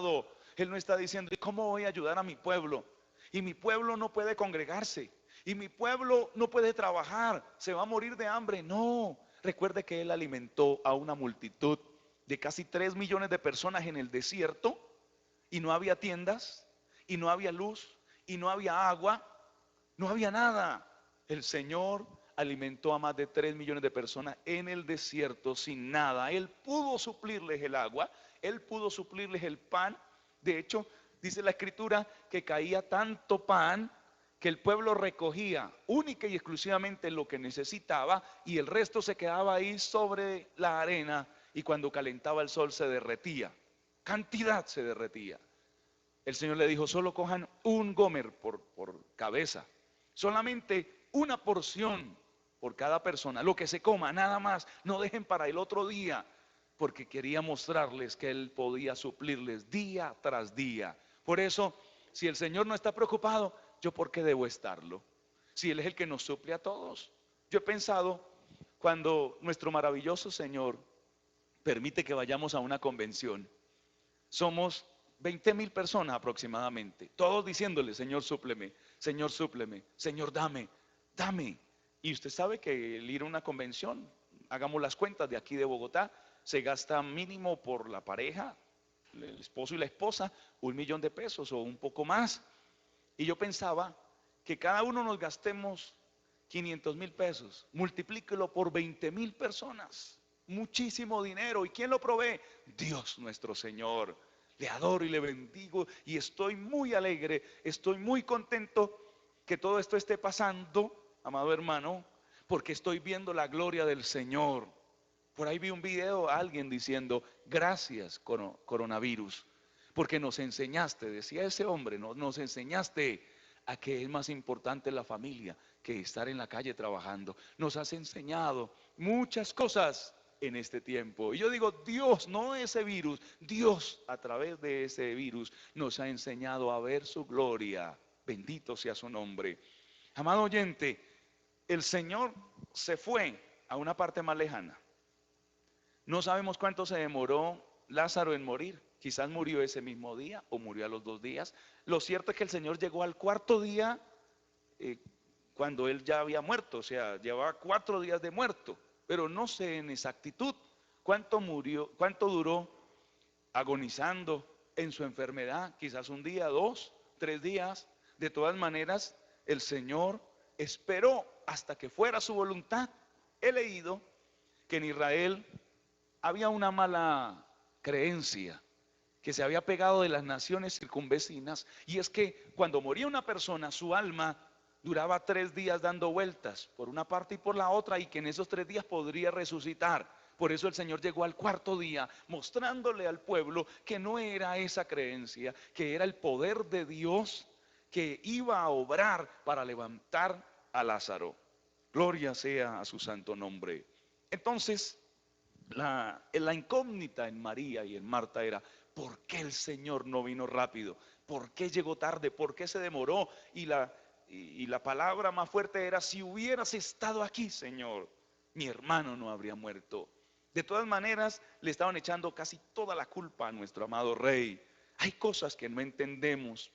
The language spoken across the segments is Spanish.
preocupado. Él no está diciendo, ¿y cómo voy a ayudar a mi pueblo? Y mi pueblo no puede congregarse. Y mi pueblo no puede trabajar. Se va a morir de hambre. No. Recuerde que Él alimentó a una multitud de casi 3 millones de personas en el desierto. Y no había tiendas. Y no había luz. Y no había agua. No había nada. El Señor alimentó a más de 3 millones de personas en el desierto sin nada. Él pudo suplirles el agua, Él pudo suplirles el pan. De hecho, dice la Escritura que caía tanto pan que el pueblo recogía única y exclusivamente lo que necesitaba y el resto se quedaba ahí sobre la arena y cuando calentaba el sol se derretía. Cantidad se derretía. El Señor le dijo, solo cojan un gomer por cabeza, solamente una porción por cada persona, lo que se coma, nada más, no dejen para el otro día, porque quería mostrarles que Él podía suplirles día tras día. Por eso, si el Señor no está preocupado, ¿yo por qué debo estarlo? Si Él es el que nos suple a todos. Yo he pensado, cuando nuestro maravilloso Señor permite que vayamos a una convención, somos 20.000 personas aproximadamente, todos diciéndole, Señor, súpleme, Señor, súpleme, Señor, dame, dame. Y usted sabe que el ir a una convención, hagamos las cuentas de aquí de Bogotá, se gasta mínimo por la pareja, el esposo y la esposa, 1 millón de pesos o un poco más. Y yo pensaba que cada uno nos gastemos 500.000 pesos, multiplíquelo por 20.000 personas, muchísimo dinero. ¿Y quién lo provee? Dios nuestro Señor. Le adoro y le bendigo y estoy muy alegre, estoy muy contento que todo esto esté pasando, amado hermano, porque estoy viendo la gloria del Señor. Por ahí vi un video, alguien diciendo, gracias coronavirus, porque nos enseñaste, decía ese hombre, nos enseñaste a que es más importante la familia que estar en la calle trabajando. Nos has enseñado muchas cosas en este tiempo. Y yo digo, Dios, no ese virus, Dios a través de ese virus nos ha enseñado a ver su gloria. Bendito sea su nombre. Amado oyente, el Señor se fue a una parte más lejana. No sabemos cuánto se demoró Lázaro en morir. Quizás murió ese mismo día o murió a los 2 días. Lo cierto es que el Señor llegó al cuarto día eh, cuando él ya había muerto, o sea, llevaba 4 días de muerto. Pero no sé en exactitud cuánto murió, cuánto duró agonizando en su enfermedad. Quizás un día, 2, 3 días. De todas maneras, el Señor esperó hasta que fuera su voluntad. He leído que en Israel había una mala creencia que se había pegado de las naciones circunvecinas, y es que cuando moría una persona, su alma duraba 3 días dando vueltas por una parte y por la otra, y que en esos 3 días podría resucitar. Por eso el Señor llegó al cuarto día, mostrándole al pueblo que no era esa creencia, que era el poder de Dios que iba a obrar para levantar a Lázaro. Gloria sea a su santo nombre. Entonces, la incógnita en María y en Marta era, ¿por qué el Señor no vino rápido? ¿Por qué llegó tarde? ¿Por qué se demoró? Y la palabra más fuerte era, si hubieras estado aquí, Señor, mi hermano no habría muerto. De todas maneras, le estaban echando casi toda la culpa a nuestro amado Rey. Hay cosas que no entendemos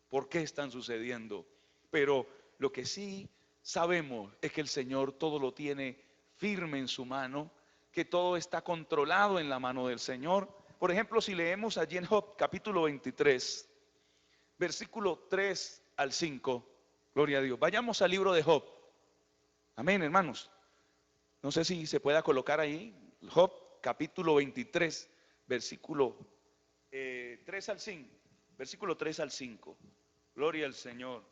por qué están sucediendo, pero lo que sí sabemos es que el Señor todo lo tiene firme en su mano, que todo está controlado en la mano del Señor. Por ejemplo, si leemos allí en Job capítulo 23, versículo 3 al 5, gloria a Dios. Vayamos al libro de Job. Amén, hermanos. No sé si se pueda colocar ahí, Job capítulo 23, versículo 3 al 5. Versículo 3 al 5. Gloria al Señor.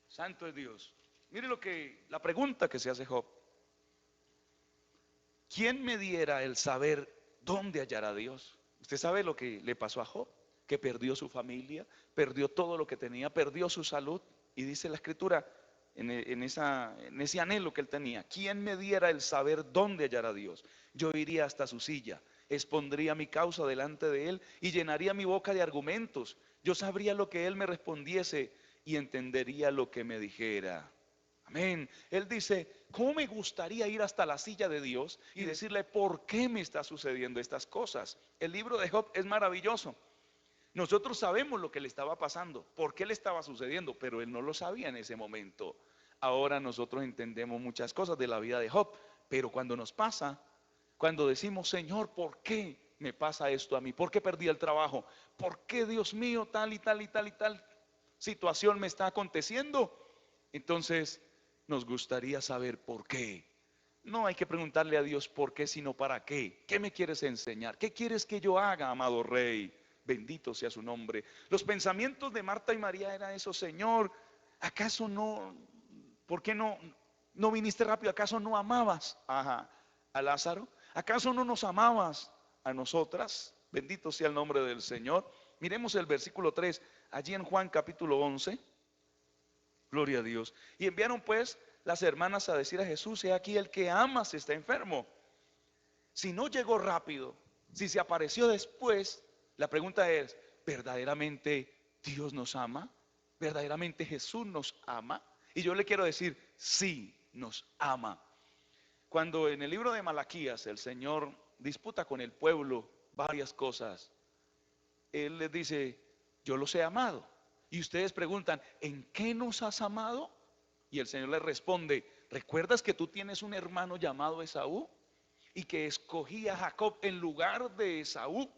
Santo es Dios. Mire la pregunta que se hace Job. ¿Quién me diera el saber dónde hallar a Dios? Usted sabe lo que le pasó a Job, que perdió su familia, perdió todo lo que tenía, perdió su salud. Y dice la Escritura en ese anhelo que él tenía, ¿quién me diera el saber dónde hallar a Dios? Yo iría hasta su silla, expondría mi causa delante de él y llenaría mi boca de argumentos. Yo sabría lo que él me respondiese y entendería lo que me dijera. Amén. Él dice, ¿cómo me gustaría ir hasta la silla de Dios y decirle por qué me está sucediendo estas cosas? El libro de Job es maravilloso. Nosotros sabemos lo que le estaba pasando, por qué le estaba sucediendo, pero él no lo sabía en ese momento. Ahora nosotros entendemos muchas cosas de la vida de Job, pero cuando nos pasa, cuando decimos, Señor, ¿por qué me pasa esto a mí? ¿Por qué perdí el trabajo? ¿Por qué, Dios mío, tal y tal y tal y tal situación me está aconteciendo? Entonces nos gustaría saber por qué. No hay que preguntarle a Dios por qué, sino para qué. ¿Qué me quieres enseñar? ¿Qué quieres que yo haga, amado Rey? Bendito sea su nombre. Los pensamientos de Marta y María eran eso, Señor, ¿acaso no? ¿Por qué no viniste rápido? ¿Acaso no amabas a Lázaro? ¿Acaso no nos amabas a nosotras? Bendito sea el nombre del Señor. Miremos el versículo 3, allí en Juan capítulo 11. Gloria a Dios. Y enviaron pues las hermanas a decir a Jesús, he aquí el que amas está enfermo. Si no llegó rápido, si se apareció después, la pregunta es, ¿verdaderamente Dios nos ama? ¿Verdaderamente Jesús nos ama? Y yo le quiero decir, sí, nos ama. Cuando en el libro de Malaquías el Señor disputa con el pueblo varias cosas, Él les dice, yo los he amado. Y ustedes preguntan, ¿en qué nos has amado? Y el Señor les responde, ¿recuerdas que tú tienes un hermano llamado Esaú? Y que escogí a Jacob en lugar de Esaú,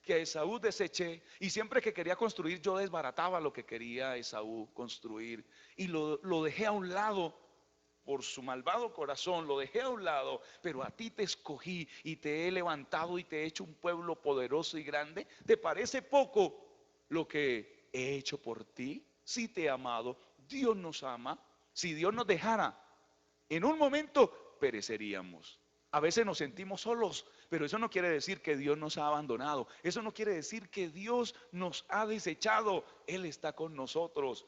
que a Esaú deseché, y siempre que quería construir yo desbarataba lo que quería Esaú construir, y lo dejé a un lado por su malvado corazón, lo dejé a un lado, pero a ti te escogí y te he levantado y te he hecho un pueblo poderoso y grande. ¿Te parece poco lo que he hecho por ti? Si te he amado, Dios nos ama. Si Dios nos dejara, en un momento pereceríamos. A veces nos sentimos solos, pero eso no quiere decir que Dios nos ha abandonado. Eso no quiere decir que Dios nos ha desechado. Él está con nosotros.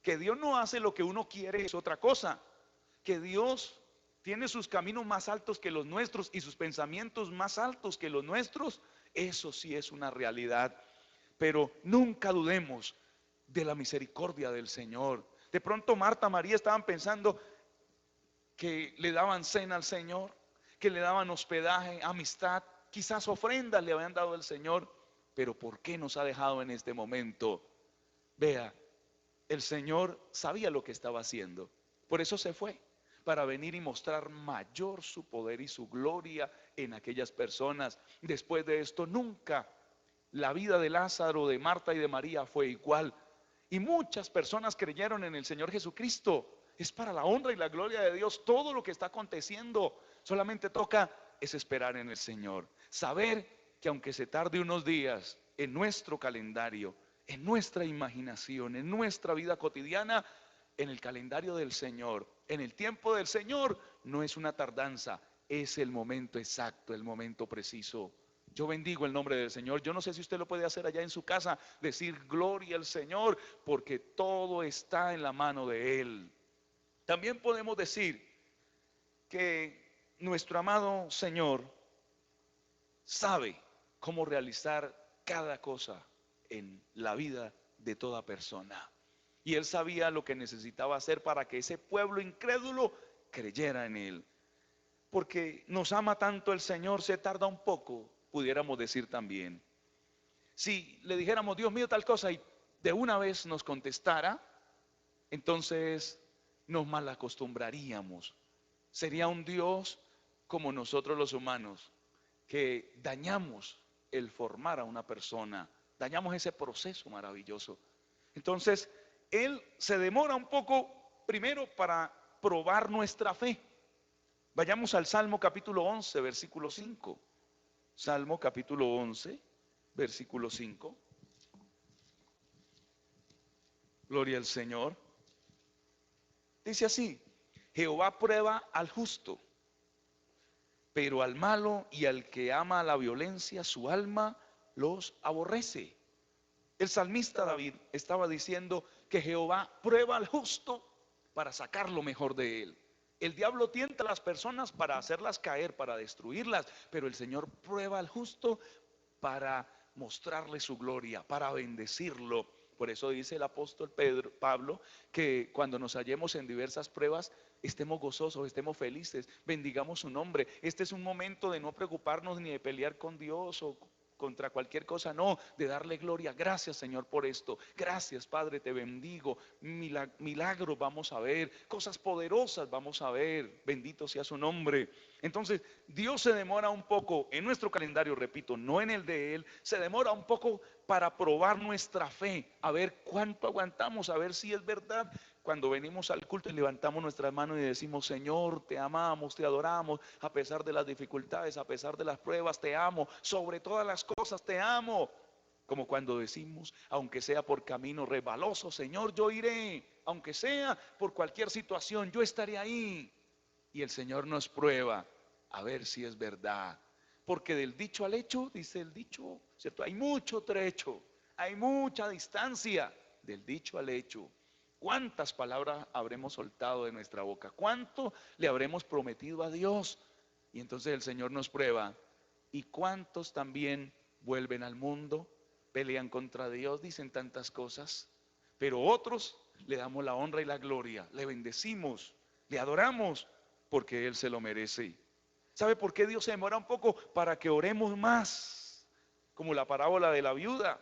Que Dios no hace lo que uno quiere es otra cosa. Que Dios tiene sus caminos más altos que los nuestros y sus pensamientos más altos que los nuestros, eso sí es una realidad. Pero nunca dudemos de la misericordia del Señor. De pronto Marta, María estaban pensando que le daban cena al Señor, que le daban hospedaje, amistad, quizás ofrendas le habían dado al Señor, pero ¿por qué nos ha dejado en este momento? Vea, el Señor sabía lo que estaba haciendo, por eso se fue, para venir y mostrar mayor su poder y su gloria en aquellas personas. Después de esto, nunca la vida de Lázaro, de Marta y de María fue igual. Y muchas personas creyeron en el Señor Jesucristo. Es para la honra y la gloria de Dios todo lo que está aconteciendo. Solamente toca es esperar en el Señor. Saber que aunque se tarde unos días en nuestro calendario, en nuestra imaginación, en nuestra vida cotidiana, en el calendario del Señor, en el tiempo del Señor, no es una tardanza, es el momento exacto, el momento preciso. Yo bendigo el nombre del Señor. Yo no sé si usted lo puede hacer allá en su casa, decir gloria al Señor, porque todo está en la mano de Él. También podemos decir que nuestro amado Señor sabe cómo realizar cada cosa en la vida de toda persona. Y Él sabía lo que necesitaba hacer para que ese pueblo incrédulo creyera en Él. Porque nos ama tanto el Señor, se tarda un poco, pudiéramos decir también. Si le dijéramos, Dios mío, tal cosa, y de una vez nos contestara, entonces nos malacostumbraríamos. Sería un Dios como nosotros los humanos, que dañamos el formar a una persona, dañamos ese proceso maravilloso. Entonces, Él se demora un poco primero para probar nuestra fe. Vayamos al Salmo capítulo 11, versículo 5. Salmo capítulo 11, versículo 5. Gloria al Señor. Dice así, Jehová prueba al justo, pero al malo y al que ama la violencia, su alma los aborrece. El salmista David estaba diciendo que Jehová prueba al justo para sacar lo mejor de él. El diablo tienta a las personas para hacerlas caer, para destruirlas, pero el Señor prueba al justo para mostrarle su gloria, para bendecirlo, Por eso dice el apóstol Pablo, que cuando nos hallemos en diversas pruebas, estemos gozosos, estemos felices, bendigamos su nombre. Este es un momento de no preocuparnos ni de pelear con Dios o contra cualquier cosa, no, de darle gloria. Gracias, Señor, por esto. Gracias, Padre, te bendigo. Milagros vamos a ver, cosas poderosas vamos a ver. Bendito sea su nombre. Entonces, Dios se demora un poco en nuestro calendario, repito, no en el de Él, se demora un poco para probar nuestra fe, a ver cuánto aguantamos, a ver si es verdad. Cuando venimos al culto y levantamos nuestras manos y decimos: Señor, te amamos, te adoramos, a pesar de las dificultades, a pesar de las pruebas, te amo, sobre todas las cosas te amo. Como cuando decimos: aunque sea por camino resbaloso, Señor, yo iré, aunque sea por cualquier situación, yo estaré ahí. Y el Señor nos prueba a ver si es verdad. Porque del dicho al hecho, dice el dicho, ¿cierto? Hay mucho trecho, hay mucha distancia del dicho al hecho. ¿Cuántas palabras habremos soltado de nuestra boca? ¿Cuánto le habremos prometido a Dios? Y entonces el Señor nos prueba. ¿Y cuántos también vuelven al mundo, pelean contra Dios, dicen tantas cosas? Pero otros le damos la honra y la gloria, le bendecimos, le adoramos, porque Él se lo merece. ¿Sabe por qué Dios se demora un poco? Para que oremos más, como la parábola de la viuda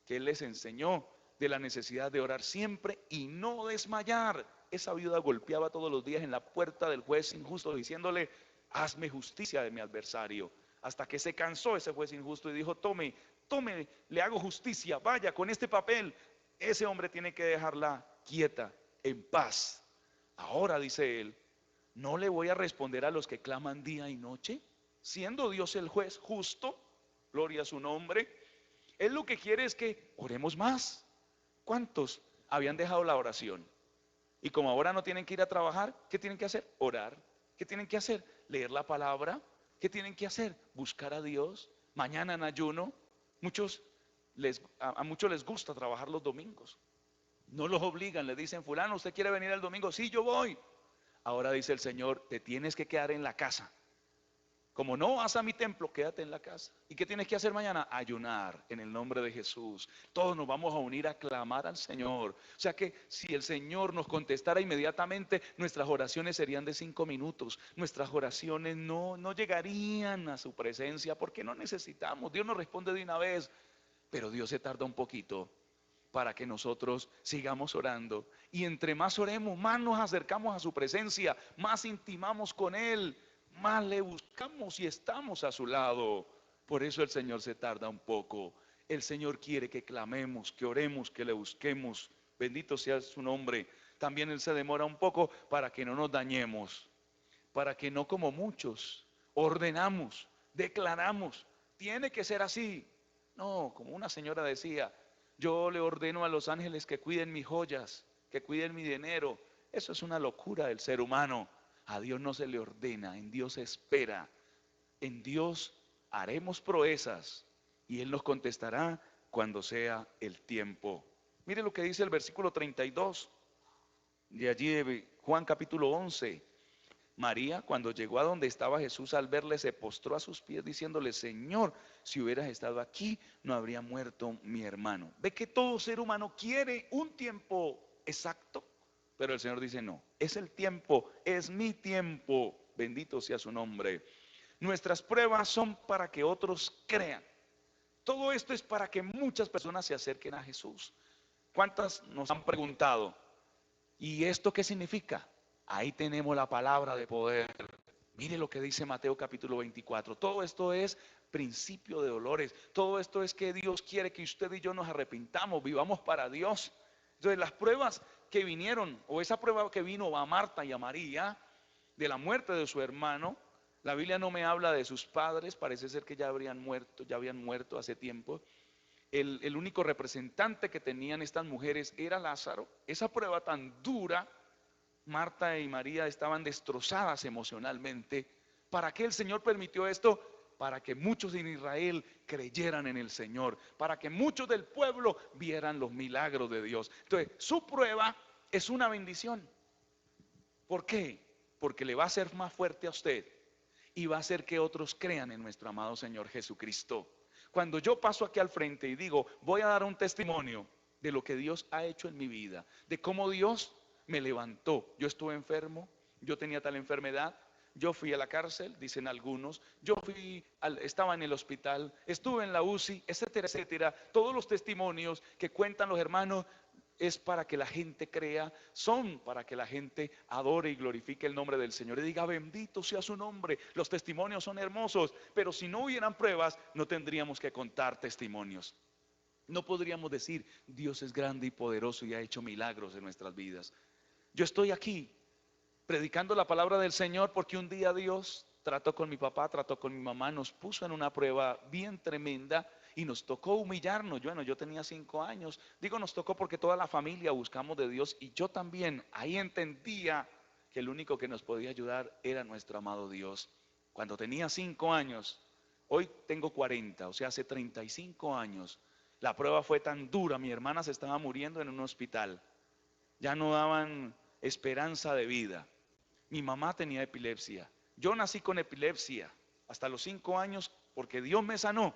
que Él les enseñó, de la necesidad de orar siempre y no desmayar. Esa viuda golpeaba todos los días en la puerta del juez injusto diciéndole: hazme justicia de mi adversario. Hasta que se cansó ese juez injusto y dijo: tome, tome, le hago justicia, vaya con este papel. Ese hombre tiene que dejarla quieta, en paz. Ahora, dice él, ¿no le voy a responder a los que claman día y noche? Siendo Dios el juez justo, gloria a su nombre, Él lo que quiere es que oremos más. ¿Cuántos habían dejado la oración? Y como ahora no tienen que ir a trabajar, ¿qué tienen que hacer? Orar. ¿Qué tienen que hacer? Leer la palabra. ¿Qué tienen que hacer? Buscar a Dios. Mañana en ayuno. A muchos les gusta trabajar los domingos. No los obligan, le dicen: fulano, ¿usted quiere venir el domingo? Sí, yo voy. Ahora dice el Señor: te tienes que quedar en la casa. Como no vas a mi templo, quédate en la casa. ¿Y qué tienes que hacer mañana? Ayunar en el nombre de Jesús. Todos nos vamos a unir a clamar al Señor. O sea que si el Señor nos contestara inmediatamente, nuestras oraciones serían de 5 minutos. Nuestras oraciones no llegarían a su presencia, porque no necesitamos. Dios nos responde de una vez, pero Dios se tarda un poquito para que nosotros sigamos orando. Y entre más oremos, más nos acercamos a su presencia, más intimamos con Él, más le buscamos y estamos a su lado. Por eso el Señor se tarda un poco. El Señor quiere que clamemos, que oremos, que le busquemos. Bendito sea su nombre. También Él se demora un poco para que no nos dañemos, para que no, como muchos ordenamos, declaramos: tiene que ser así. No, como una señora decía: yo le ordeno a los ángeles que cuiden mis joyas, que cuiden mi dinero. Eso es una locura del ser humano. A Dios no se le ordena, en Dios se espera. En Dios haremos proezas y Él nos contestará cuando sea el tiempo. Mire lo que dice el versículo 32 de allí de Juan capítulo 11. María, cuando llegó a donde estaba Jesús, al verle, se postró a sus pies diciéndole: Señor, si hubieras estado aquí, no habría muerto mi hermano. Ve que todo ser humano quiere un tiempo exacto, pero el Señor dice: no, es el tiempo, es mi tiempo. Bendito sea su nombre. Nuestras pruebas son para que otros crean. Todo esto es para que muchas personas se acerquen a Jesús. ¿Cuántas nos han preguntado: ¿y esto qué significa? Ahí tenemos la palabra de poder. Mire lo que dice Mateo capítulo 24. Todo esto es principio de dolores. Todo esto es que Dios quiere que usted y yo nos arrepintamos, vivamos para Dios. Entonces las pruebas que vinieron, o esa prueba que vino a Marta y a María, de la muerte de su hermano, la Biblia no me habla de sus padres, parece ser que ya habían muerto hace tiempo. El único representante que tenían estas mujeres era Lázaro. Esa prueba tan dura, Marta y María estaban destrozadas emocionalmente. ¿Para qué el Señor permitió esto? Para que muchos en Israel creyeran en el Señor, para que muchos del pueblo vieran los milagros de Dios. Entonces, su prueba es una bendición. ¿Por qué? Porque le va a hacer más fuerte a usted y va a hacer que otros crean en nuestro amado Señor Jesucristo. Cuando yo paso aquí al frente y digo: voy a dar un testimonio de lo que Dios ha hecho en mi vida, de cómo Dios me levantó. Yo estuve enfermo, yo tenía tal enfermedad, yo fui a la cárcel, dicen algunos, estaba en el hospital, estuve en la UCI, etcétera, etcétera. Todos los testimonios que cuentan los hermanos es para que la gente crea, son para que la gente adore y glorifique el nombre del Señor y diga bendito sea su nombre. Los testimonios son hermosos, pero si no hubieran pruebas no tendríamos que contar testimonios. No podríamos decir Dios es grande y poderoso y ha hecho milagros en nuestras vidas. Yo estoy aquí predicando la palabra del Señor porque un día Dios trató con mi papá, trató con mi mamá, nos puso en una prueba bien tremenda y nos tocó humillarnos. Bueno, yo tenía 5 años, digo nos tocó porque toda la familia buscamos de Dios y yo también ahí entendía que el único que nos podía ayudar era nuestro amado Dios. Cuando tenía 5 años, hoy tengo 40, o sea, hace 35 años, la prueba fue tan dura, mi hermana se estaba muriendo en un hospital, ya no daban esperanza de vida. Mi mamá tenía epilepsia. Yo nací con epilepsia hasta los 5 años porque Dios me sanó,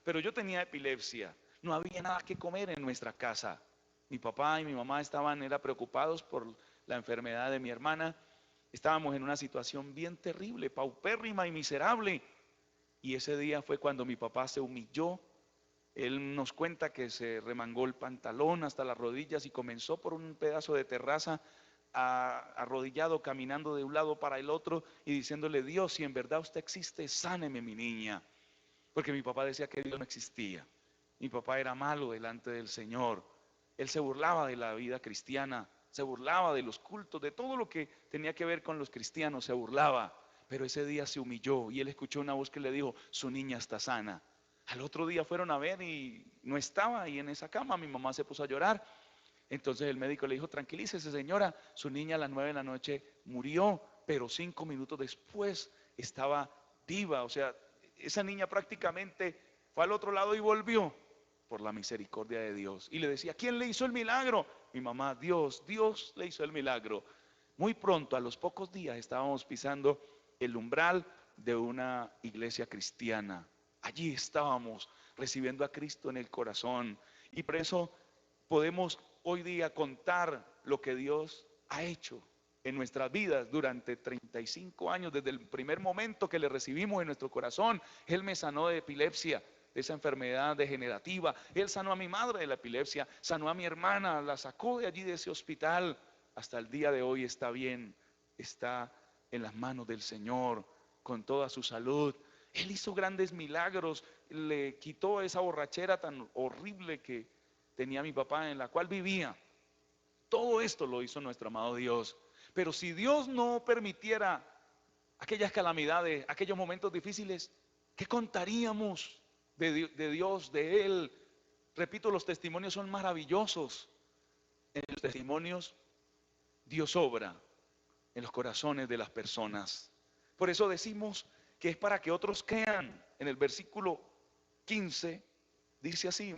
pero yo tenía epilepsia. No había nada que comer en nuestra casa. Mi papá y mi mamá era preocupados por la enfermedad de mi hermana. Estábamos en una situación bien terrible, paupérrima y miserable. Y ese día fue cuando mi papá se humilló. Él nos cuenta que se remangó el pantalón hasta las rodillas y comenzó por un pedazo de terraza arrodillado, caminando de un lado para el otro y diciéndole: Dios, si en verdad usted existe, sáneme mi niña. Porque mi papá decía que Dios no existía. Mi papá era malo delante del Señor. Él se burlaba de la vida cristiana, se burlaba de los cultos, de todo lo que tenía que ver con los cristianos, se burlaba. Pero ese día se humilló y él escuchó una voz que le dijo: su niña está sana. Al otro día fueron a ver y no estaba ahí en esa cama. Mi mamá se puso a llorar. Entonces el médico le dijo: tranquilícese, señora, su niña a las 9 de la noche murió, pero 5 minutos después estaba viva. O sea, esa niña prácticamente fue al otro lado y volvió por la misericordia de Dios. Y le decía: ¿quién le hizo el milagro? Mi mamá: Dios le hizo el milagro. Muy pronto, a los pocos días, estábamos pisando el umbral de una iglesia cristiana. Allí estábamos recibiendo a Cristo en el corazón. Y por eso podemos hoy día contar lo que Dios ha hecho en nuestras vidas durante 35 años, desde el primer momento que le recibimos en nuestro corazón. Él me sanó de epilepsia, de esa enfermedad degenerativa. Él sanó a mi madre de la epilepsia, sanó a mi hermana, la sacó de allí, de ese hospital. Hasta el día de hoy está bien, está en las manos del Señor, con toda su salud. Él hizo grandes milagros, le quitó esa borrachera tan horrible que tenía mi papá, en la cual vivía. Todo esto lo hizo nuestro amado Dios. Pero si Dios no permitiera aquellas calamidades, aquellos momentos difíciles, ¿qué contaríamos de Dios, de Él? Repito, los testimonios son maravillosos. En los testimonios Dios obra en los corazones de las personas. Por eso decimos que es para que otros crean. En el versículo 15 dice así: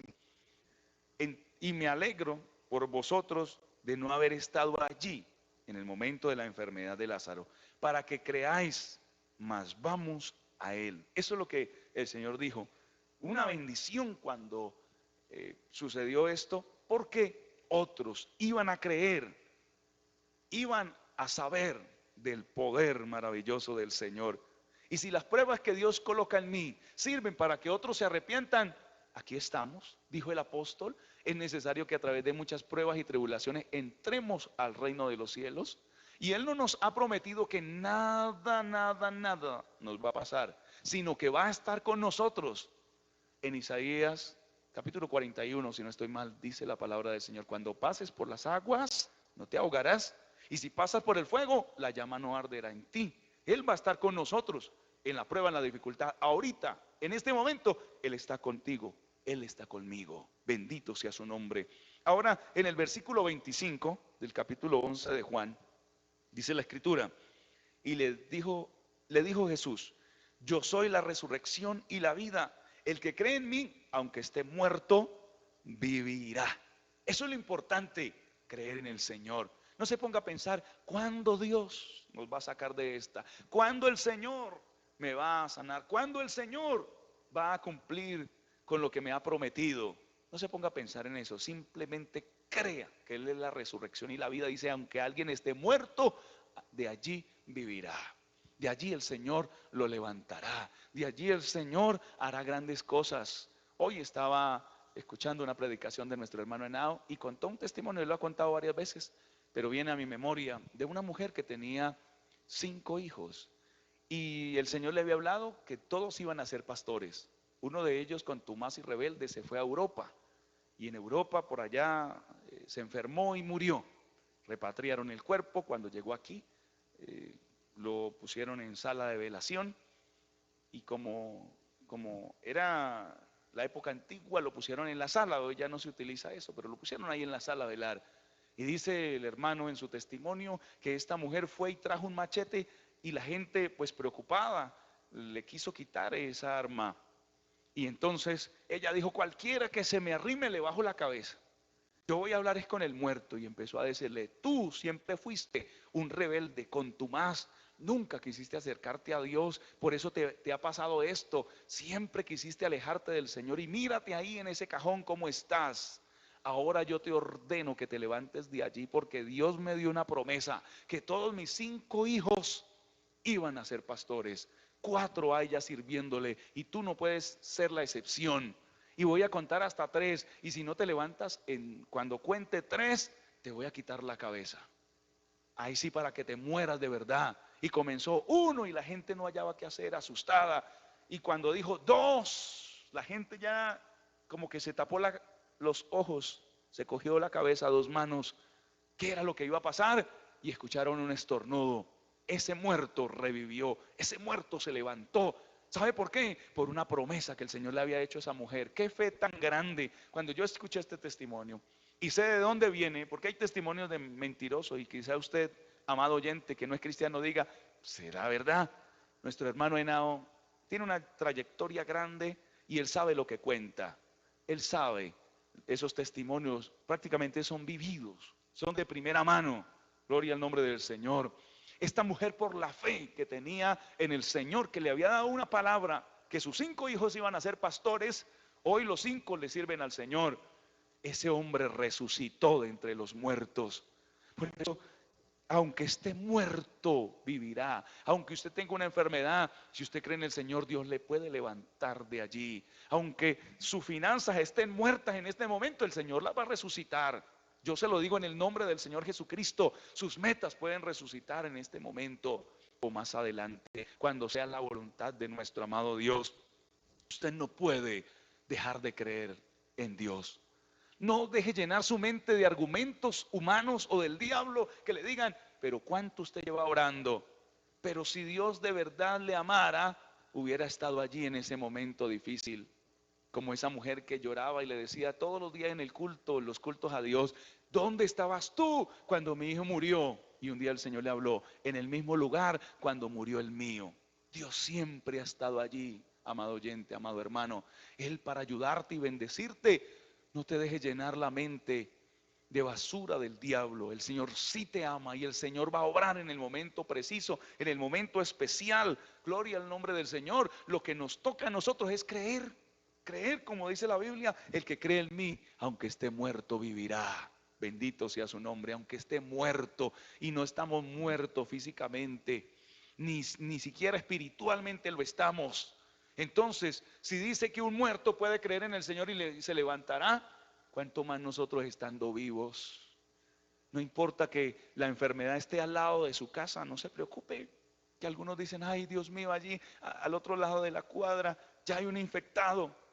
y me alegro por vosotros de no haber estado allí en el momento de la enfermedad de Lázaro, para que creáis, mas vamos a él. Eso es lo que el Señor dijo. Una bendición cuando sucedió esto, porque otros iban a creer, iban a saber del poder maravilloso del Señor. Y si las pruebas que Dios coloca en mí sirven para que otros se arrepientan, aquí estamos, dijo el apóstol. Es necesario que a través de muchas pruebas y tribulaciones entremos al reino de los cielos. Y Él no nos ha prometido que nada nos va a pasar, sino que va a estar con nosotros. En Isaías capítulo 41, si no estoy mal, dice la palabra del Señor: cuando pases por las aguas, no te ahogarás. Y si pasas por el fuego, la llama no arderá en ti. Él va a estar con nosotros en la prueba, en la dificultad. Ahorita, en este momento, Él está contigo, Él está conmigo. Bendito sea su nombre. Ahora, en el versículo 25 del capítulo 11 de Juan, dice la escritura: y le dijo Jesús: yo soy la resurrección y la vida. El que cree en mí, aunque esté muerto, vivirá. Eso es lo importante, creer en el Señor. No se ponga a pensar: ¿cuándo Dios nos va a sacar de esta? ¿Cuándo el Señor me va a sanar? ¿Cuándo el Señor va a cumplir con lo que me ha prometido? No se ponga a pensar en eso, simplemente crea que Él es la resurrección y la vida. Dice, aunque alguien esté muerto, de allí vivirá. De allí el Señor lo levantará. De allí el Señor hará grandes cosas. Hoy estaba escuchando una predicación de nuestro hermano Henao y contó un testimonio, él lo ha contado varias veces, pero viene a mi memoria de una mujer que tenía 5 hijos y el Señor le había hablado que todos iban a ser pastores. Uno de ellos, contumaz y rebelde, se fue a Europa y en Europa por allá se enfermó y murió. Repatriaron el cuerpo. Cuando llegó aquí eh, lo pusieron en sala de velación y como era la época antigua, lo pusieron en la sala. Hoy ya no se utiliza eso, pero lo pusieron ahí en la sala a velar. Y dice el hermano en su testimonio que esta mujer fue y trajo un machete y la gente, pues preocupada, le quiso quitar esa arma. Y entonces ella dijo, cualquiera que se me arrime le bajo la cabeza. Yo voy a hablar es con el muerto. Y empezó a decirle, tú siempre fuiste un rebelde, contumaz, nunca quisiste acercarte a Dios, por eso te ha pasado esto, siempre quisiste alejarte del Señor y mírate ahí en ese cajón cómo estás. Ahora yo te ordeno que te levantes de allí porque Dios me dio una promesa, que todos mis 5 hijos iban a ser pastores, 4 a ella sirviéndole y tú no puedes ser la excepción. Y voy a contar hasta 3 y si no te levantas cuando cuente 3 te voy a quitar la cabeza. Ahí sí, para que te mueras de verdad. Y comenzó 1 y la gente no hallaba qué hacer, asustada. Y cuando dijo 2, la gente ya como que se tapó los ojos, se cogió la cabeza a 2 manos. ¿Qué era lo que iba a pasar? Y escucharon un estornudo. Ese muerto revivió, ese muerto se levantó. ¿Sabe por qué? Por una promesa que el Señor le había hecho a esa mujer. Qué fe tan grande. Cuando yo escuché este testimonio y sé de dónde viene, porque hay testimonios de mentirosos y quizá usted, amado oyente, que no es cristiano, diga, ¿será verdad? Nuestro hermano Henao tiene una trayectoria grande y él sabe lo que cuenta. Él sabe, esos testimonios prácticamente son vividos, son de primera mano. Gloria al nombre del Señor. Esta mujer, por la fe que tenía en el Señor, que le había dado una palabra, que sus 5 hijos iban a ser pastores, hoy los 5 le sirven al Señor. Ese hombre resucitó de entre los muertos. Por eso, aunque esté muerto, vivirá. Aunque usted tenga una enfermedad, si usted cree en el Señor, Dios le puede levantar de allí. Aunque sus finanzas estén muertas en este momento, el Señor las va a resucitar. Yo se lo digo en el nombre del Señor Jesucristo. Sus metas pueden resucitar en este momento o más adelante, cuando sea la voluntad de nuestro amado Dios. Usted no puede dejar de creer en Dios. No deje llenar su mente de argumentos humanos o del diablo que le digan, pero ¿cuánto usted lleva orando? Pero si Dios de verdad le amara, hubiera estado allí en ese momento difícil. Como esa mujer que lloraba y le decía todos los días en el culto, los cultos a Dios, ¿dónde estabas tú cuando mi hijo murió? Y un día el Señor le habló, en el mismo lugar cuando murió el mío. Dios siempre ha estado allí, amado oyente, amado hermano. Él para ayudarte y bendecirte. No te dejes llenar la mente de basura del diablo. El Señor sí te ama y el Señor va a obrar en el momento preciso, en el momento especial. Gloria al nombre del Señor. Lo que nos toca a nosotros es creer. Creer, como dice la Biblia, el que cree en mí, aunque esté muerto, vivirá. Bendito sea su nombre, aunque esté muerto. Y no estamos muertos físicamente, ni siquiera espiritualmente lo estamos. Entonces, si dice que un muerto puede creer en el Señor y se levantará, ¿cuánto más nosotros estando vivos? No importa que la enfermedad esté al lado de su casa, no se preocupe. Que algunos dicen, ay Dios mío, allí al otro lado de la cuadra ya hay un infectado.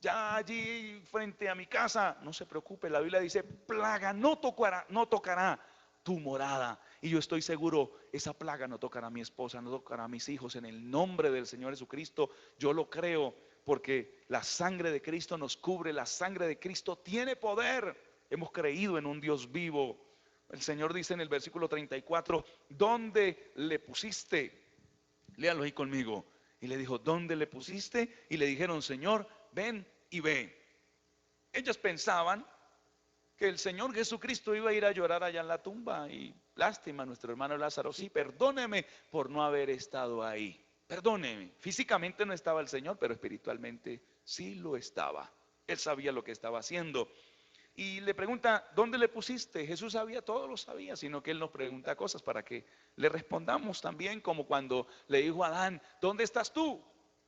Ya allí frente a mi casa, no se preocupe, la Biblia dice, plaga no tocará tu morada. Y yo estoy seguro, esa plaga no tocará a mi esposa, no tocará a mis hijos. En el nombre del Señor Jesucristo, yo lo creo, porque la sangre de Cristo nos cubre, la sangre de Cristo tiene poder. Hemos creído en un Dios vivo. El Señor dice en el versículo 34, ¿dónde le pusiste? Léalo ahí conmigo. Y le dijo, ¿dónde le pusiste? Y le dijeron, Señor, ven y ve. Ellos pensaban que el Señor Jesucristo iba a ir a llorar allá en la tumba. Y lástima, nuestro hermano Lázaro, sí, perdóneme por no haber estado ahí. Perdóneme. Físicamente no estaba el Señor, pero espiritualmente sí lo estaba. Él sabía lo que estaba haciendo. Y le pregunta, ¿dónde le pusiste? Jesús sabía, todo lo sabía, sino que Él nos pregunta cosas para que le respondamos también, como cuando le dijo a Adán, ¿dónde estás tú?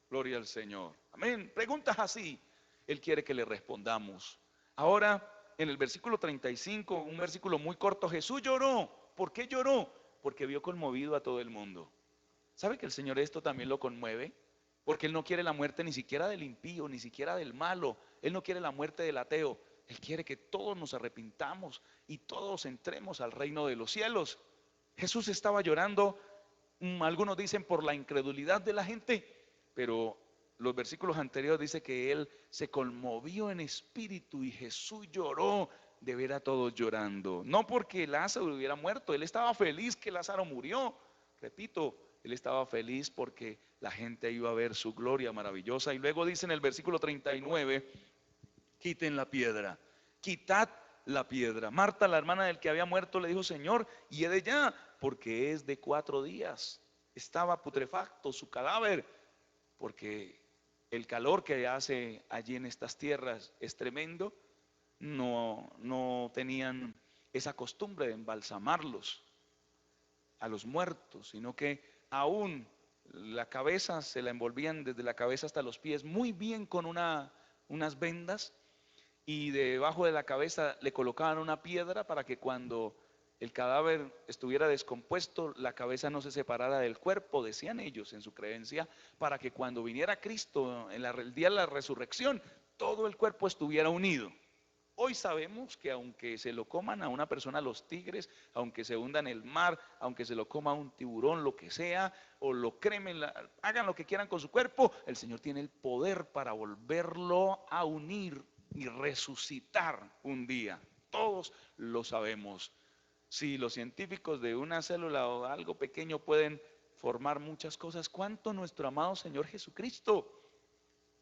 Gloria al Señor. Amén. Preguntas así. Él quiere que le respondamos. Ahora, en el versículo 35, un versículo muy corto, Jesús lloró. ¿Por qué lloró? Porque vio conmovido a todo el mundo. ¿Sabe que el Señor esto también lo conmueve? Porque Él no quiere la muerte ni siquiera del impío, ni siquiera del malo. Él no quiere la muerte del ateo. Él quiere que todos nos arrepintamos y todos entremos al reino de los cielos. Jesús estaba llorando, algunos dicen por la incredulidad de la gente, pero los versículos anteriores dice que Él se conmovió en espíritu y Jesús lloró de ver a todos llorando. No porque Lázaro hubiera muerto, Él estaba feliz que Lázaro murió. Repito, Él estaba feliz porque la gente iba a ver su gloria maravillosa. Y luego dice en el versículo 39, quiten la piedra, quitad la piedra. Marta, la hermana del que había muerto, le dijo, Señor, hiede ya, porque es de 4 días. Estaba putrefacto su cadáver, porque el calor que hace allí en estas tierras es tremendo. No tenían esa costumbre de embalsamarlos a los muertos, sino que aún la cabeza se la envolvían desde la cabeza hasta los pies muy bien con unas vendas, y debajo de la cabeza le colocaban una piedra para que cuando el cadáver estuviera descompuesto, la cabeza no se separara del cuerpo, decían ellos en su creencia, para que cuando viniera Cristo en el día de la resurrección, todo el cuerpo estuviera unido. Hoy sabemos que aunque se lo coman a una persona los tigres, aunque se hundan en el mar, aunque se lo coma un tiburón, lo que sea, o lo cremen, hagan lo que quieran con su cuerpo, el Señor tiene el poder para volverlo a unir y resucitar un día. Todos lo sabemos. Si los científicos de una célula o algo pequeño pueden formar muchas cosas, ¿cuánto nuestro amado Señor Jesucristo?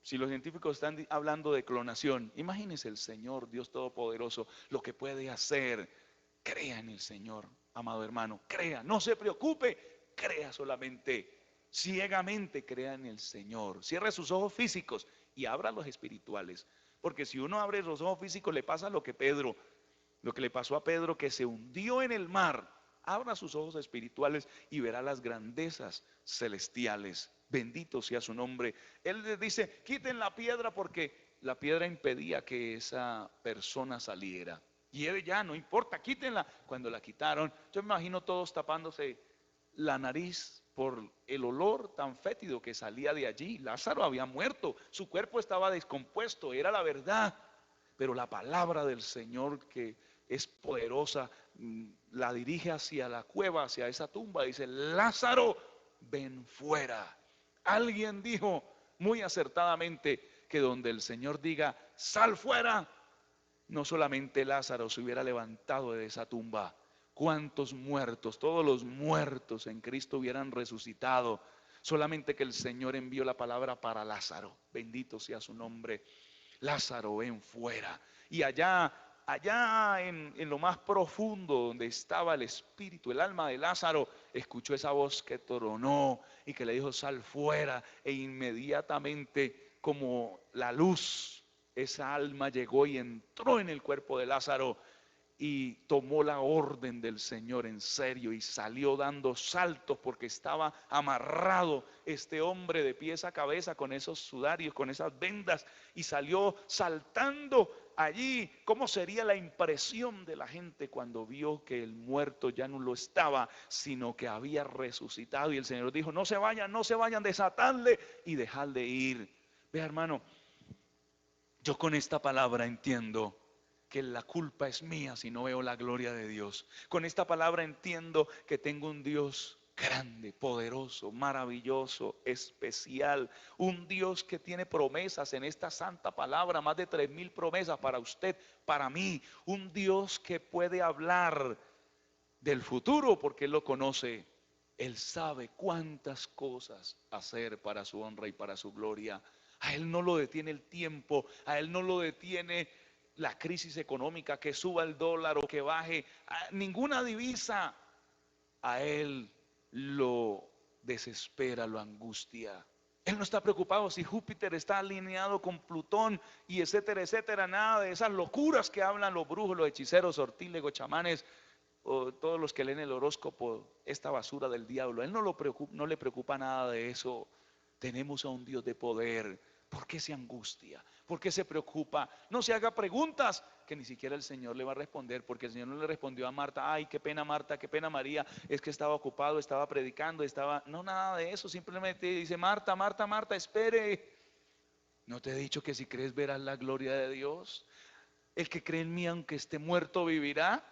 Si los científicos están hablando de clonación, imagínense el Señor, Dios Todopoderoso, lo que puede hacer. Crea en el Señor, amado hermano, crea, no se preocupe, crea solamente, ciegamente crea en el Señor. Cierre sus ojos físicos y abra los espirituales. Porque si uno abre los ojos físicos, le pasa lo que le pasó a Pedro, que se hundió en el mar. Abra sus ojos espirituales y verá las grandezas celestiales. Bendito sea su nombre. Él les dice, quiten la piedra porque la piedra impedía que esa persona saliera. Y él ya, no importa, quítenla. Cuando la quitaron, yo me imagino todos tapándose la nariz por el olor tan fétido que salía de allí. Lázaro había muerto, su cuerpo estaba descompuesto, era la verdad. Pero la palabra del Señor, que es poderosa, la dirige hacia la cueva, hacia esa tumba. Dice, Lázaro, ven fuera. Alguien dijo muy acertadamente que donde el Señor diga, sal fuera, no solamente Lázaro se hubiera levantado de esa tumba. ¿Cuántos muertos? Todos los muertos en Cristo hubieran resucitado. Solamente que el Señor envió la palabra para Lázaro. Bendito sea su nombre. Lázaro, ven fuera. Y allá en lo más profundo donde estaba el espíritu, el alma de Lázaro, escuchó esa voz que tronó y que le dijo, sal fuera. E inmediatamente, como la luz, esa alma llegó y entró en el cuerpo de Lázaro y tomó la orden del Señor en serio y salió dando saltos porque estaba amarrado este hombre de pies a cabeza con esos sudarios, con esas vendas, y salió saltando allí. ¿Cómo sería la impresión de la gente cuando vio que el muerto ya no lo estaba, sino que había resucitado? Y el Señor dijo, no se vayan, desatadle y dejadle ir. Vea, hermano, yo con esta palabra entiendo que la culpa es mía si no veo la gloria de Dios. Con esta palabra entiendo que tengo un Dios grande, poderoso, maravilloso, especial. Un Dios que tiene promesas en esta santa palabra, más de 3000 promesas para usted, para mí. Un Dios que puede hablar del futuro porque Él lo conoce. Él sabe cuántas cosas hacer para su honra y para su gloria. A Él no lo detiene el tiempo, a Él no lo detiene la crisis económica, que suba el dólar o que baje, ninguna divisa. A Él lo desespera, lo angustia Él no está preocupado si Júpiter está alineado con Plutón y etcétera, etcétera, nada de esas locuras que hablan los brujos, los hechiceros, sortílegos, chamanes o todos los que leen el horóscopo, esta basura del diablo. Él no le preocupa nada de eso. Tenemos a un Dios de poder. ¿Por qué se angustia? ¿Por qué se preocupa? No se haga preguntas que ni siquiera el Señor le va a responder, porque el Señor no le respondió a Marta: ay, qué pena Marta, qué pena María, es que estaba ocupado, estaba predicando, estaba... No, nada de eso, simplemente dice: Marta, Marta, Marta, espere. ¿No te he dicho que si crees verás la gloria de Dios? El que cree en mí, aunque esté muerto, vivirá.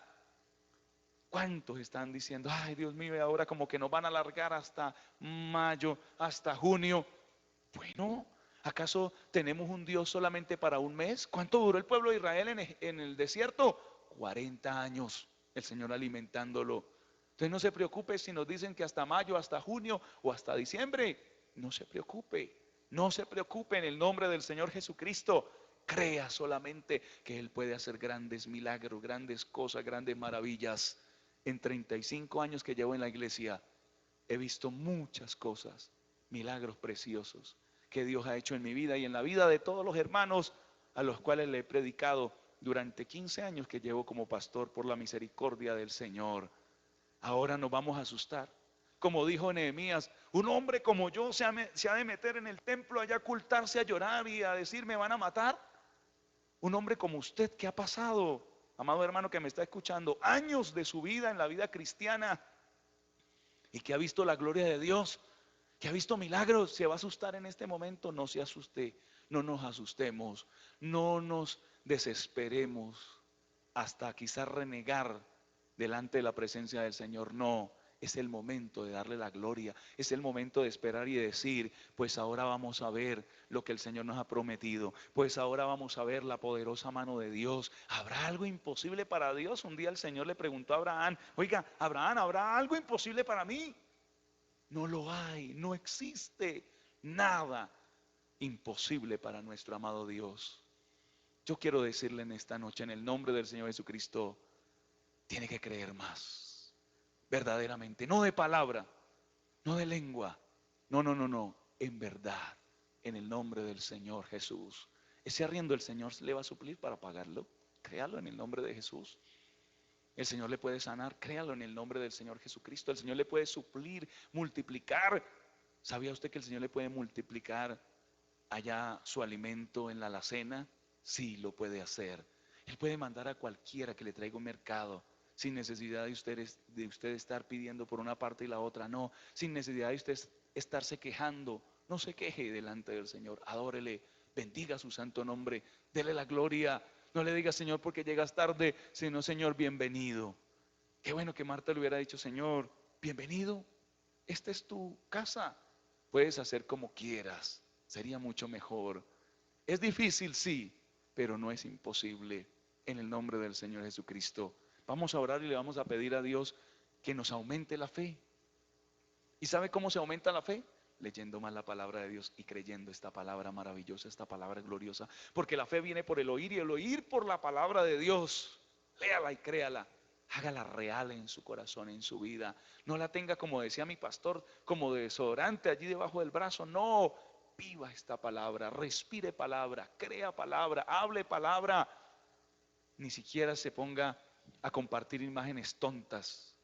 ¿Cuántos están diciendo: ay, Dios mío, ahora como que nos van a alargar hasta mayo, hasta junio? Bueno, ¿acaso tenemos un Dios solamente para un mes? ¿Cuánto duró el pueblo de Israel en el desierto? 40 años, el Señor alimentándolo. Entonces no se preocupe si nos dicen que hasta mayo, hasta junio o hasta diciembre. No se preocupe, no se preocupe, en el nombre del Señor Jesucristo. Crea solamente que Él puede hacer grandes milagros, grandes cosas, grandes maravillas. En 35 años que llevo en la iglesia, he visto muchas cosas, milagros preciosos que Dios ha hecho en mi vida y en la vida de todos los hermanos a los cuales le he predicado durante 15 años que llevo como pastor, por la misericordia del Señor. Ahora nos vamos a asustar. Como dijo Nehemías: un hombre como yo se ha de meter en el templo allá a ocultarse, a llorar y a decir: me van a matar. Un hombre como usted, que ha pasado, amado hermano que me está escuchando, años de su vida en la vida cristiana y que ha visto la gloria de Dios, que ha visto milagros, se va a asustar en este momento. No se asuste, no nos asustemos, no nos desesperemos hasta quizás renegar delante de la presencia del Señor. No, es el momento de darle la gloria, es el momento de esperar y decir: pues ahora vamos a ver lo que el Señor nos ha prometido, pues ahora vamos a ver la poderosa mano de Dios. ¿Habrá algo imposible para Dios? Un día el Señor le preguntó a Abraham: oiga, Abraham, ¿habrá algo imposible para mí? No lo hay, no existe nada imposible para nuestro amado Dios. Yo quiero decirle en esta noche, en el nombre del Señor Jesucristo: tiene que creer más, verdaderamente, no de palabra, no de lengua, no, no, no, no, en verdad, en el nombre del Señor Jesús. Ese arriendo el Señor le va a suplir para pagarlo. Créalo en el nombre de Jesús. El Señor le puede sanar, créalo en el nombre del Señor Jesucristo. El Señor le puede suplir, multiplicar. ¿Sabía usted que el Señor le puede multiplicar allá su alimento en la alacena? Sí, lo puede hacer. Él puede mandar a cualquiera que le traiga un mercado, sin necesidad de usted estar pidiendo por una parte y la otra. No, sin necesidad de usted estarse quejando. No se queje delante del Señor, adórele, bendiga su santo nombre, dele la gloria. No le diga: Señor, porque llegas tarde, sino: Señor, bienvenido. Qué bueno que Marta le hubiera dicho: Señor, bienvenido, esta es tu casa, puedes hacer como quieras, sería mucho mejor. Es difícil, sí, pero no es imposible, en el nombre del Señor Jesucristo. Vamos a orar y le vamos a pedir a Dios que nos aumente la fe. ¿Y sabe cómo se aumenta la fe? Leyendo más la palabra de Dios y creyendo esta palabra maravillosa, esta palabra gloriosa. Porque la fe viene por el oír y el oír por la palabra de Dios. Léala y créala. Hágala real en su corazón, en su vida. No la tenga, como decía mi pastor, como desodorante allí debajo del brazo. No, viva esta palabra, respire palabra, crea palabra, hable palabra. Ni siquiera se ponga a compartir imágenes tontas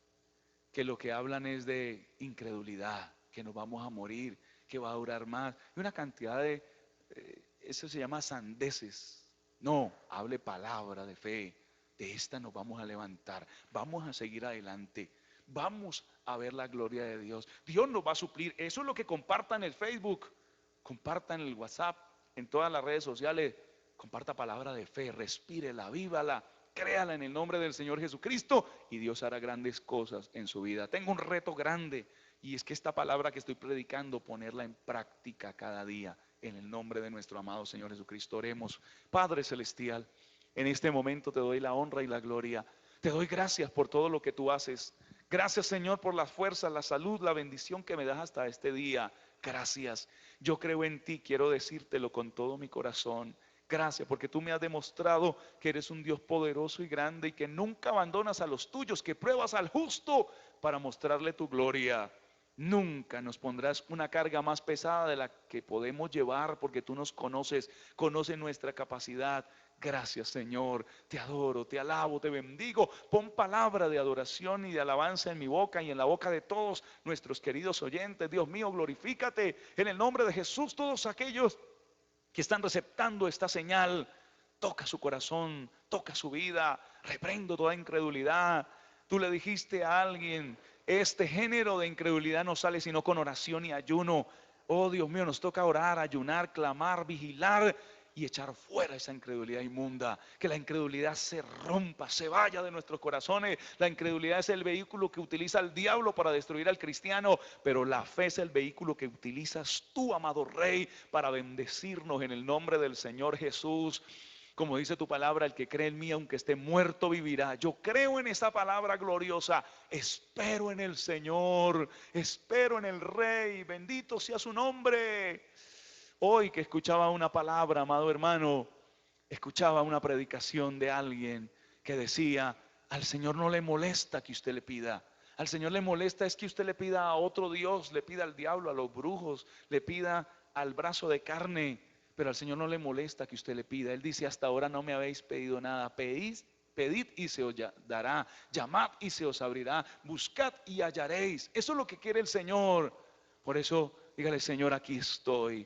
que lo que hablan es de incredulidad, que nos vamos a morir, que va a durar más, y una cantidad de, eso se llama sandeces. No, hable palabra de fe. De esta nos vamos a levantar, vamos a seguir adelante, vamos a ver la gloria de Dios. Dios nos va a suplir. Eso es lo que compartan en el Facebook, compartan en el WhatsApp, en todas las redes sociales. Comparta palabra de fe, respírela, vívala, créala en el nombre del Señor Jesucristo y Dios hará grandes cosas en su vida. Tengo un reto grande, y es que esta palabra que estoy predicando, ponerla en práctica cada día en el nombre de nuestro amado Señor Jesucristo. Oremos. Padre celestial, en este momento te doy la honra y la gloria. Te doy gracias por todo lo que tú haces. Gracias, Señor, por las fuerzas, la salud, la bendición que me das hasta este día. Gracias. Yo creo en ti, quiero decírtelo con todo mi corazón. Gracias porque tú me has demostrado que eres un Dios poderoso y grande y que nunca abandonas a los tuyos, que pruebas al justo para mostrarle tu gloria. Nunca nos pondrás una carga más pesada de la que podemos llevar, porque tú nos conoces, conoces nuestra capacidad. Gracias, Señor. Te adoro, te alabo, te bendigo. Pon palabra de adoración y de alabanza en mi boca y en la boca de todos nuestros queridos oyentes. Dios mío, glorifícate en el nombre de Jesús. Todos aquellos que están receptando esta señal, toca su corazón, toca su vida, reprendo toda incredulidad. Tú le dijiste a alguien, este género de incredulidad no sale sino con oración y ayuno. Oh Dios mío, nos toca orar, ayunar, clamar, vigilar y echar fuera esa incredulidad inmunda. Que la incredulidad se rompa, se vaya de nuestros corazones. La incredulidad es el vehículo que utiliza el diablo para destruir al cristiano, pero la fe es el vehículo que utilizas tú, amado Rey, para bendecirnos en el nombre del Señor Jesús. Como dice tu palabra, el que cree en mí, aunque esté muerto, vivirá. Yo creo en esa palabra gloriosa. Espero en el Señor, espero en el Rey. Bendito sea su nombre. Hoy que escuchaba una palabra, amado hermano, escuchaba una predicación de alguien que decía, al Señor no le molesta que usted le pida. Al Señor le molesta es que usted le pida a otro Dios, le pida al diablo, a los brujos, le pida al brazo de carne. Pero al Señor no le molesta que usted le pida. Él dice, hasta ahora no me habéis pedido nada. Pedid y se os dará. Llamad y se os abrirá. Buscad y hallaréis. Eso es lo que quiere el Señor. Por eso, dígale, Señor, aquí estoy.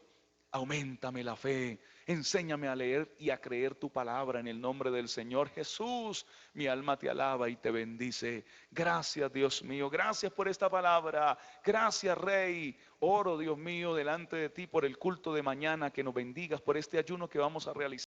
Auméntame la fe, enséñame a leer y a creer tu palabra en el nombre del Señor Jesús. Mi alma te alaba y te bendice. Gracias, Dios mío, gracias por esta palabra. Gracias, Rey. Oro, Dios mío, delante de ti por el culto de mañana, que nos bendigas por este ayuno que vamos a realizar.